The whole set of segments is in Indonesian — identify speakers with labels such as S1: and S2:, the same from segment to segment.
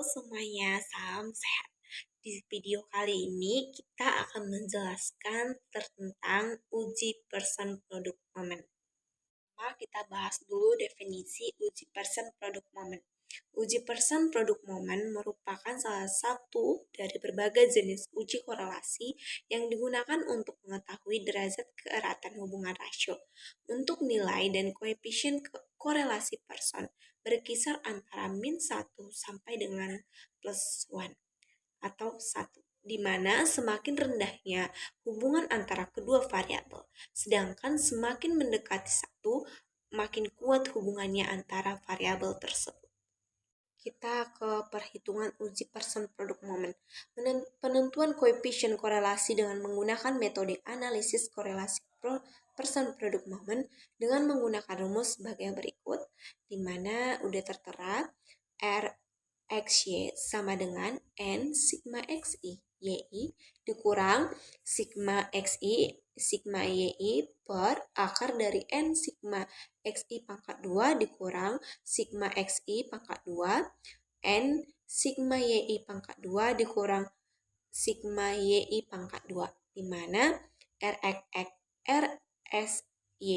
S1: semuanya, salam sehat. Di video kali ini kita akan menjelaskan tentang uji person product moment. Kita bahas dulu definisi uji person product moment. Uji person product moment merupakan salah satu dari berbagai jenis uji korelasi yang digunakan untuk mengetahui derajat keeratan hubungan rasio untuk nilai dan koefisien korelasi person berkisar antara -1 sampai dengan +1 atau 1, di mana semakin rendahnya hubungan antara kedua variabel, sedangkan semakin mendekati 1, makin kuat hubungannya antara variabel tersebut. Kita ke perhitungan uji person product moment. Penentuan koefisien korelasi dengan menggunakan metode analisis korelasi person product moment dengan menggunakan rumus sebagai berikut, di mana udah tertera R XY sama dengan N sigma XI YI dikurang sigma XI sigma YI per akar dari N sigma XI pangkat 2 dikurang sigma XI pangkat 2 N sigma YI pangkat 2 dikurang sigma YI pangkat 2, di mana RSY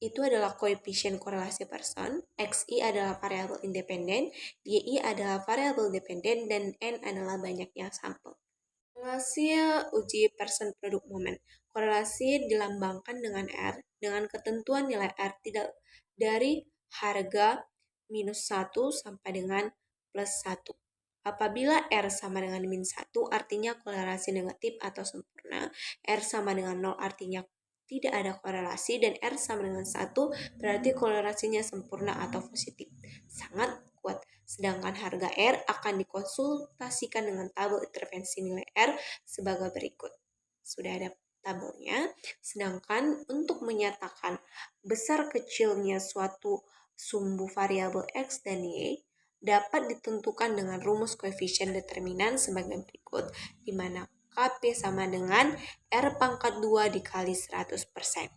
S1: itu adalah koefisien korelasi person, XI adalah variabel independen, YI adalah variabel dependen, dan N adalah banyaknya sampel. Hasil uji person product moment. Korelasi dilambangkan dengan R, dengan ketentuan nilai R tidak dari harga -1 sampai dengan +1. Apabila R sama dengan -1 artinya korelasi negatif atau sempurna, R sama dengan 0 artinya tidak ada korelasi, dan R sama dengan 1 berarti korelasinya sempurna atau positif. Sangat kuat. Sedangkan harga R akan dikonsultasikan dengan tabel intervensi nilai R sebagai berikut. Sudah ada tabelnya. Sedangkan untuk menyatakan besar kecilnya suatu sumbu variabel X dan Y dapat ditentukan dengan rumus koefisien determinan sebagai berikut, di mana KP sama dengan R pangkat 2 dikali 100%.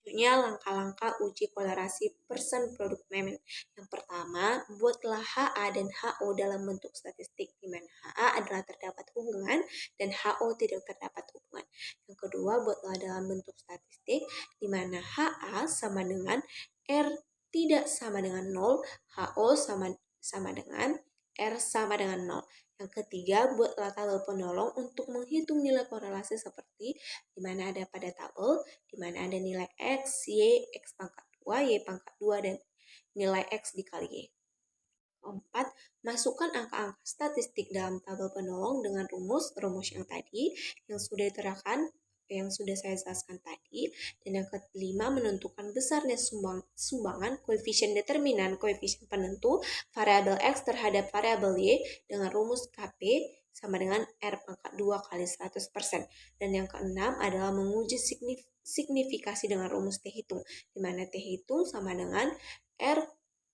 S1: Selanjutnya, langkah-langkah uji korelasi person product moment. Yang pertama, buatlah HA dan HO dalam bentuk statistik, di mana HA adalah terdapat hubungan dan HO tidak terdapat hubungan. Yang kedua, buatlah dalam bentuk statistik, di mana HA sama dengan R tidak sama dengan 0, HO sama dengan R sama dengan 0. Yang ketiga, buatlah tabel penolong untuk menghitung nilai korelasi seperti di mana ada pada tabel, di mana ada nilai X, Y, X pangkat 2, Y pangkat 2, dan nilai X dikali Y. Keempat, masukkan angka-angka statistik dalam tabel penolong dengan rumus yang tadi, yang sudah diterangkan, yang sudah saya jelaskan tadi. Dan yang kelima, menentukan besarnya sumbangan koefisien determinan koefisien penentu variabel X terhadap variabel Y dengan rumus KP sama dengan R pangkat 2 kali 100%. Dan yang keenam adalah menguji signifikasi dengan rumus T hitung, di mana T hitung sama dengan R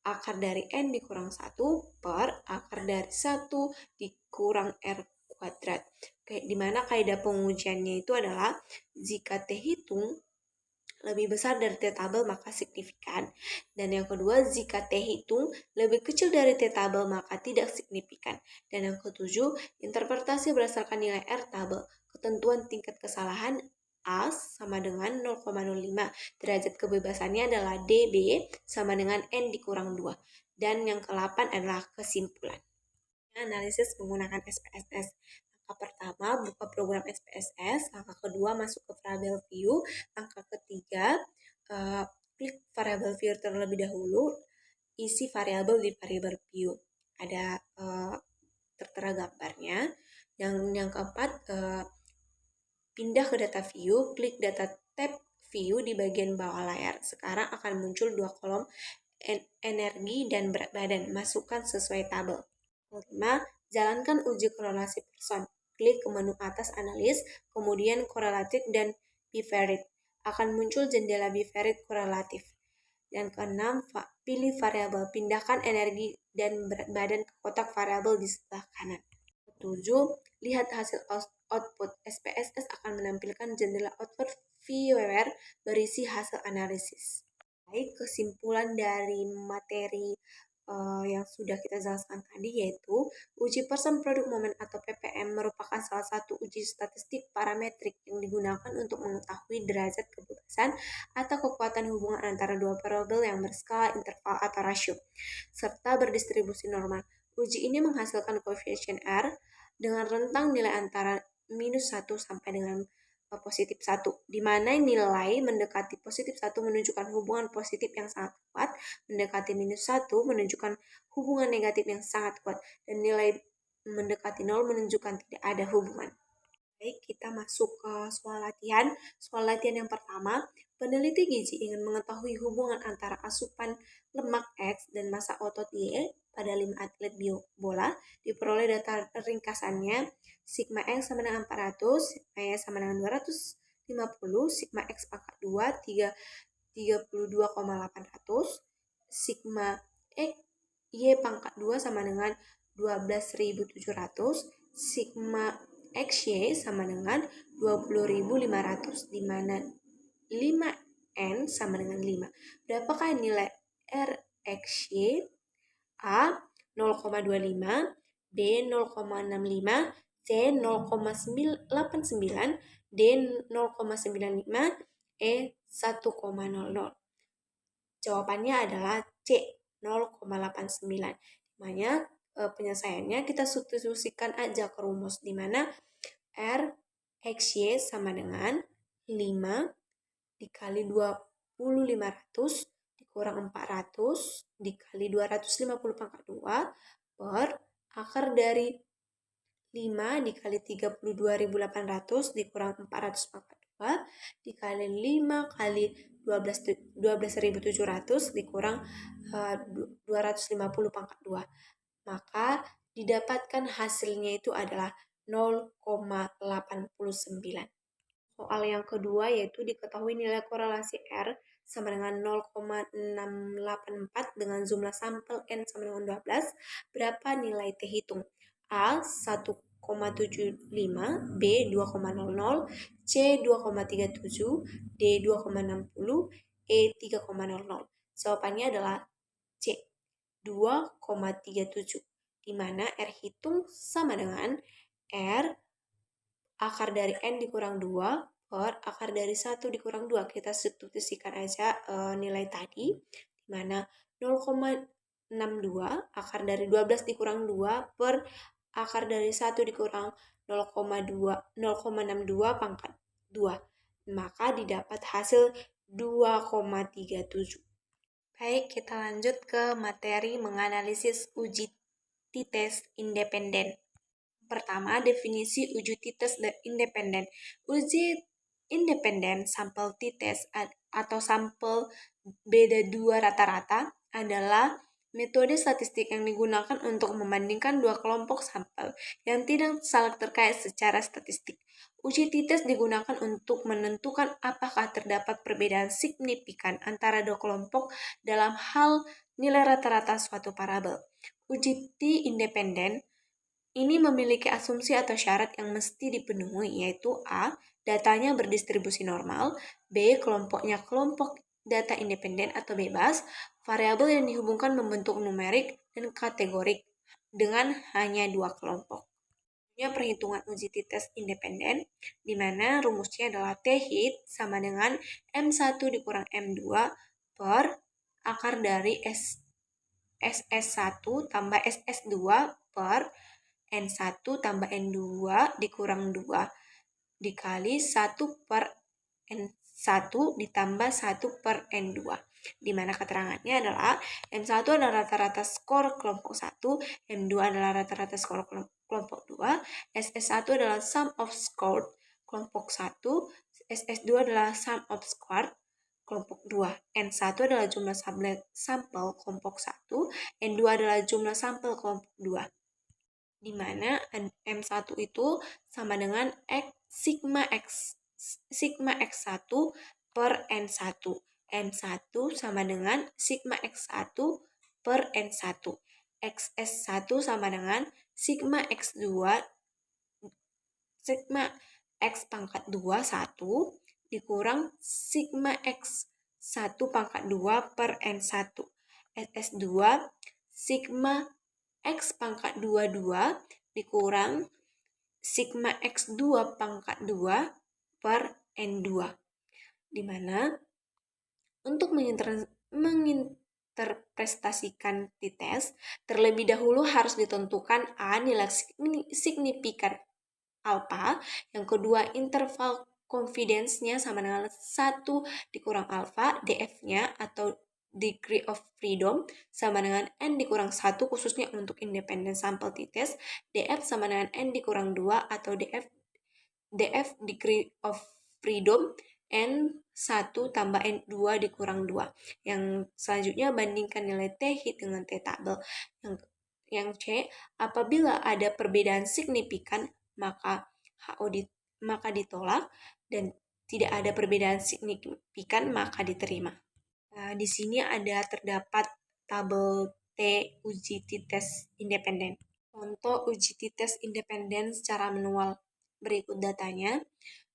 S1: akar dari N dikurang 1 per akar dari 1 dikurang R kuadrat. Di mana kaidah pengujiannya itu adalah jika T hitung lebih besar dari T tabel maka signifikan. Dan yang kedua, jika T hitung lebih kecil dari T tabel maka tidak signifikan. Dan yang ketujuh, interpretasi berdasarkan nilai R tabel. Ketentuan tingkat kesalahan A sama dengan 0,05. Derajat kebebasannya adalah DB sama dengan N dikurang 2. Dan yang ke-8 adalah kesimpulan. Analisis menggunakan SPSS. Langkah pertama, buka program SPSS. Langkah kedua, masuk ke variable view. Langkah ketiga, klik variable view terlebih dahulu. Isi variabel di variable view. Ada tertera gambarnya. Yang keempat, pindah ke data view. Klik data tab view di bagian bawah layar. Sekarang akan muncul dua kolom energi dan berat badan. Masukkan sesuai tabel. Kelima, jalankan uji korelasi person. Klik ke menu atas analis, kemudian korelatif dan bivariate. Akan muncul jendela bivariate korelatif. Dan keenam, pilih variabel. Pindahkan energi dan berat badan ke kotak variabel di sebelah kanan. Ketujuh, lihat hasil output. SPSS akan menampilkan jendela output viewer berisi hasil analisis. Baik, kesimpulan dari materi yang sudah kita jelaskan tadi, yaitu uji person product moment atau PPM merupakan salah satu uji statistik parametrik yang digunakan untuk mengetahui derajat kebebasan atau kekuatan hubungan antara dua variabel yang berskala interval atau rasio, serta berdistribusi normal. Uji ini menghasilkan koefisien R dengan rentang nilai antara -1 sampai dengan positif 1, di mana nilai mendekati positif 1 menunjukkan hubungan positif yang sangat kuat, mendekati -1 menunjukkan hubungan negatif yang sangat kuat, dan nilai mendekati 0 menunjukkan tidak ada hubungan. Baik, kita masuk ke soal latihan. Soal latihan yang pertama, peneliti gizi ingin mengetahui hubungan antara asupan lemak X dan massa otot Y pada 5 atlet bola. Diperoleh data ringkasannya, sigma X sama dengan 400, sigma Y sama dengan 250, sigma X pangkat 2, 32,800, sigma X Y pangkat 2 sama dengan 12.700, sigma XY sama dengan 20.500, di mana 5N sama dengan 5. Berapakah nilai RXY? A 0,25, B 0,65, C 0,89, D 0,95, E 1,00. Jawabannya adalah C 0,89. Dimana penyelesaiannya kita substitusikan aja ke rumus, di mana R XY sama dengan 5 dikali 20.500 dikurang 400 dikali 250 pangkat 2 per akar dari 5 dikali 32.800 dikurang 400 pangkat 2 dikali 5 kali 12.700 dikurang 250 pangkat 2. Maka didapatkan hasilnya itu adalah 0,89. Soal yang kedua yaitu diketahui nilai korelasi R sama dengan 0,684 dengan jumlah sampel N sama dengan 12. Berapa nilai T hitung? A 1,75, B 2,00, C 2,37, D 2,60, E 3,00. Jawabannya adalah C 2,37, di mana R hitung sama dengan R akar dari N dikurang 2 per akar dari 1 dikurang 2. Kita substitusikan aja nilai tadi, di mana 0,62 akar dari 12 dikurang 2 per akar dari 1 dikurang 0,62 pangkat 2. Maka didapat hasil 2,37. Baik, kita lanjut ke materi menganalisis uji t-test independen. Pertama, definisi uji t-test independen. Uji independen sampel t-test atau sampel beda dua rata-rata adalah metode statistik yang digunakan untuk membandingkan dua kelompok sampel yang tidak saling terkait secara statistik. Uji t-test digunakan untuk menentukan apakah terdapat perbedaan signifikan antara dua kelompok dalam hal nilai rata-rata suatu variabel. Uji t independen ini memiliki asumsi atau syarat yang mesti dipenuhi, yaitu A. Datanya berdistribusi normal, B. Kelompoknya kelompok data independen atau bebas, variabel yang dihubungkan membentuk numerik dan kategorik dengan hanya dua kelompok. Perhitungan uji t-test independen, di mana rumusnya adalah T-hit sama dengan M1 dikurang M2 per akar dari SS1 tambah SS2 per N1 tambah N2 dikurang 2 dikali 1 per N1 ditambah 1 per N2. Di mana keterangannya adalah M1 adalah rata-rata skor kelompok 1, M2 adalah rata-rata skor kelompok 2, SS1 adalah sum of score kelompok 1, SS2 adalah sum of score kelompok 2. N1 adalah jumlah sampel kelompok 1, N2 adalah jumlah sampel kelompok 2. Di mana M1 itu sama dengan sigma X1 per N1. M1 sama dengan sigma X1 per N1. XS1 sama dengan sigma X2 sigma X pangkat 2 1 dikurang sigma X1 pangkat 2 per N1. SS2 sigma X pangkat 22 dikurang sigma X2 pangkat 2 per N2. Di mana untuk menginterpretasikan t-test, terlebih dahulu harus ditentukan A, nilai signifikan alpha, yang kedua interval confidence-nya sama dengan 1 dikurang alpha, DF-nya atau degree of freedom sama dengan N dikurang 1 khususnya untuk independent sample t-test, DF sama dengan N dikurang 2 atau DF degree of freedom N1 tambah N2 dikurang 2. Yang selanjutnya bandingkan nilai T-hit dengan T-table. Yang C, apabila ada perbedaan signifikan maka maka ditolak, dan tidak ada perbedaan signifikan maka diterima. Nah, di sini terdapat tabel T uji t-test independen. Contoh uji t-test independen secara manual. Berikut datanya.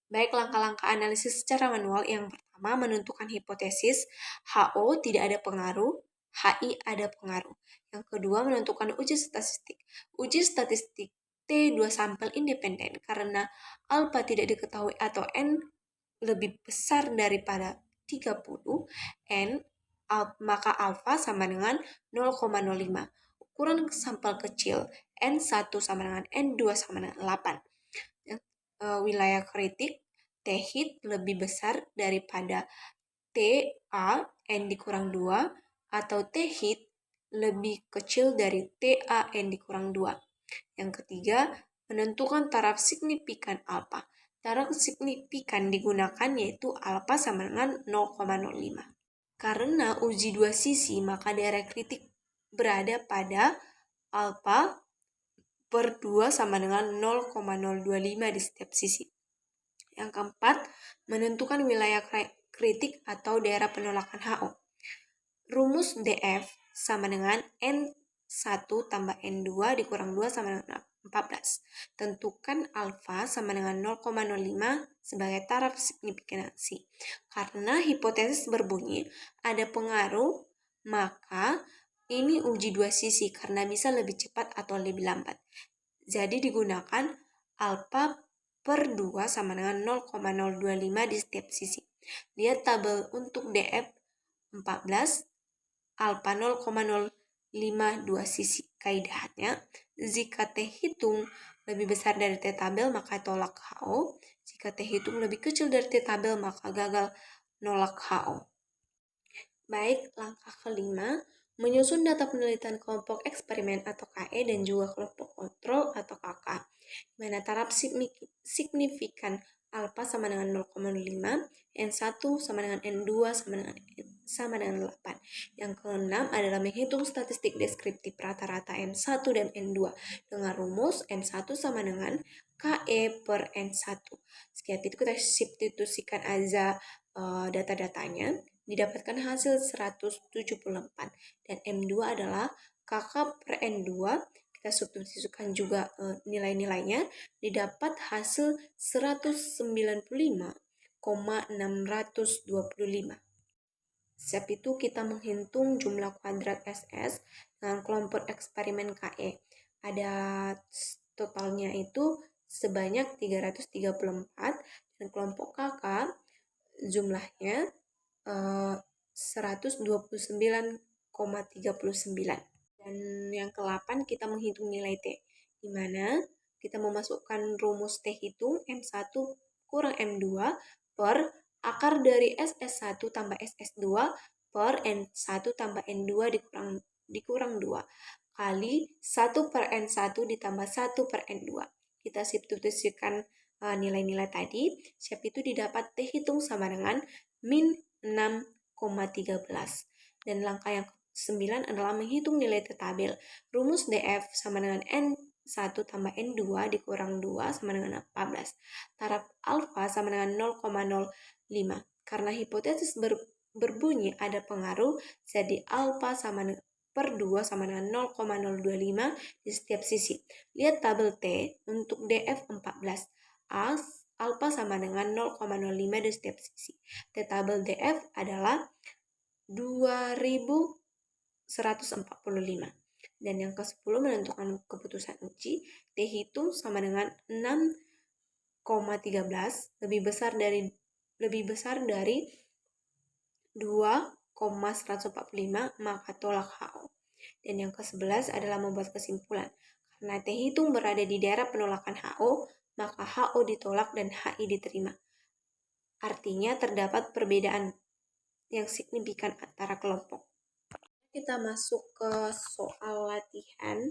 S1: Baik langkah-langkah analisis secara manual. Yang pertama, menentukan hipotesis HO tidak ada pengaruh, HI ada pengaruh. Yang kedua, menentukan uji statistik. Uji statistik T2 sampel independen karena alpha tidak diketahui atau N lebih besar daripada 30, maka alpha sama dengan 0,05. Ukuran sampel kecil, N1 sama dengan N2 sama dengan 8. Wilayah kritik, T-hit lebih besar daripada TA, N dikurang 2, atau T-hit lebih kecil dari TA, N dikurang 2. Yang ketiga, menentukan taraf signifikan alpha. Taraf signifikan digunakan yaitu alpha sama dengan 0,05. Karena uji dua sisi, maka daerah kritik berada pada alpha per 2 sama dengan 0,025 di setiap sisi. Yang keempat, menentukan wilayah kritik atau daerah penolakan HO. Rumus DF sama dengan N1 tambah N2 dikurang 2 sama dengan 14. Tentukan alfa sama dengan 0,05 sebagai taraf signifikansi. Karena hipotesis berbunyi ada pengaruh, maka ini uji dua sisi karena bisa lebih cepat atau lebih lambat. Jadi digunakan alfa per 2 sama dengan 0,025 di setiap sisi. Lihat tabel untuk DF 14, alfa 0,052 sisi. Kaidahnya, jika T hitung lebih besar dari T tabel maka tolak HO. Jika T hitung lebih kecil dari T tabel maka gagal nolak HO. Baik, langkah kelima, menyusun data penelitian kelompok eksperimen atau KE dan juga kelompok kontrol atau KK. Mana taraf signifikan alpha sama dengan 0,05, N1 sama dengan N2 sama dengan 8. Yang keenam adalah menghitung statistik deskriptif rata-rata N1 dan N2 dengan rumus N1 sama dengan KE per N1. Setiap itu kita substitusikan aja data-datanya, didapatkan hasil 174, dan M2 adalah KK per N2, kita substitusikan juga nilai-nilainya, didapat hasil 195,625. Setiap itu kita menghitung jumlah kuadrat SS dengan kelompok eksperimen KE. Ada totalnya itu sebanyak 334, dan kelompok KK jumlahnya 129,39. Dan yang ke-8 kita menghitung nilai T, di mana kita memasukkan rumus T hitung M1 kurang M2 per akar dari SS1 tambah SS2 per N1 tambah N2 dikurang 2 kali 1 per N1 ditambah 1 per N2. Kita substitusikan nilai-nilai tadi, siap itu didapat T hitung sama dengan min 6,13. Dan langkah yang ke-9 adalah menghitung nilai T tabel. Rumus DF sama dengan N1 tambah N2 dikurang 2 sama dengan 14. Taraf alfa sama dengan 0,05. Karena hipotesis berbunyi ada pengaruh, jadi alfa sama per 2 sama dengan 0,025 di setiap sisi. Lihat tabel T untuk DF 14. Alpha sama dengan 0,05 di setiap sisi. T tabel DF adalah 2145. Dan yang ke-10 menentukan keputusan uji, D hitung sama dengan 6,13 lebih besar dari 2,145, maka tolak HO. Dan yang ke-11 adalah membuat kesimpulan. Karena T hitung berada di daerah penolakan HO, maka HO ditolak dan HI diterima. Artinya terdapat perbedaan yang signifikan antara kelompok. Kita masuk ke soal latihan.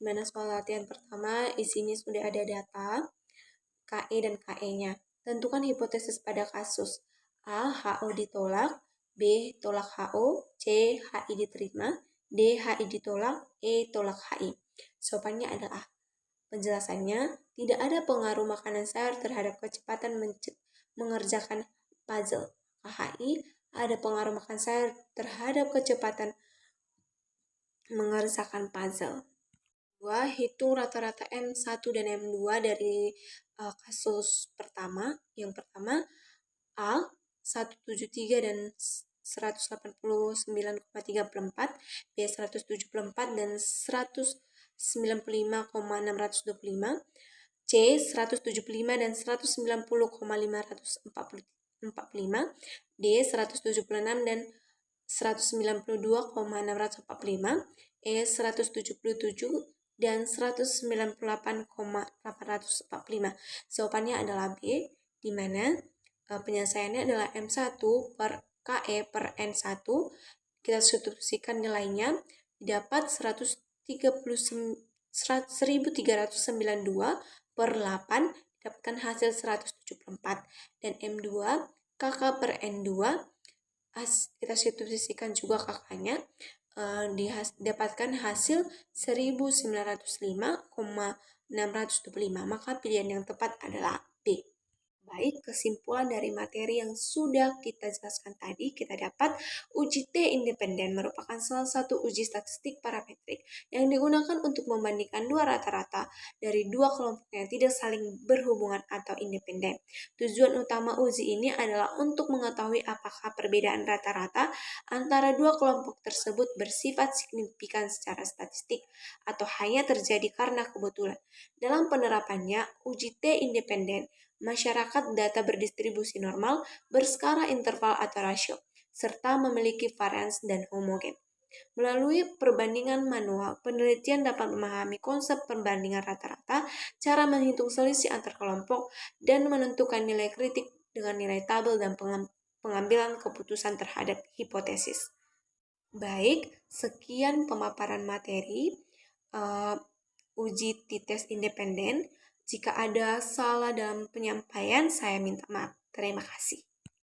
S1: Dimana soal latihan pertama, di sini sudah ada data KE dan KE-nya. Tentukan hipotesis pada kasus A. HO ditolak, B. Tolak HO, C. HI diterima, D. HI ditolak, E. Tolak HI. Jawabannya adalah A. Penjelasannya, tidak ada pengaruh makanan sayur terhadap kecepatan mengerjakan puzzle. HI ada pengaruh makan sayur terhadap kecepatan mengerjakan puzzle. 2. Hitung rata-rata M1 dan M2 dari kasus pertama. Yang pertama, A 173 dan 189,34, B 174 dan 195,625, C 175 dan 190,545, D 176 dan 192,645, E 177 dan 198,845. Jawabannya adalah B, di mana penyelesaiannya adalah M1 per KE per N1. Kita substitusikan nilainya, dapat 1392 per 8, dapatkan hasil 174. Dan M2 KK per N2, kita substitusikan juga kakaknya, didapatkan hasil 1905,625. Maka pilihan yang tepat adalah B. Baik, kesimpulan dari materi yang sudah kita jelaskan tadi, kita dapat uji T independen merupakan salah satu uji statistik parametrik yang digunakan untuk membandingkan dua rata-rata dari dua kelompok yang tidak saling berhubungan atau independen. Tujuan utama uji ini adalah untuk mengetahui apakah perbedaan rata-rata antara dua kelompok tersebut bersifat signifikan secara statistik atau hanya terjadi karena kebetulan. Dalam penerapannya, uji T independen masyarakat data berdistribusi normal, berskala interval atau rasio, serta memiliki varians dan homogen. Melalui perbandingan manual, penelitian dapat memahami konsep perbandingan rata-rata, cara menghitung selisih antar kelompok, dan menentukan nilai kritik dengan nilai tabel dan pengambilan keputusan terhadap hipotesis. Baik, sekian pemaparan materi uji T-test independen. Jika ada salah dalam penyampaian, saya minta maaf. Terima kasih.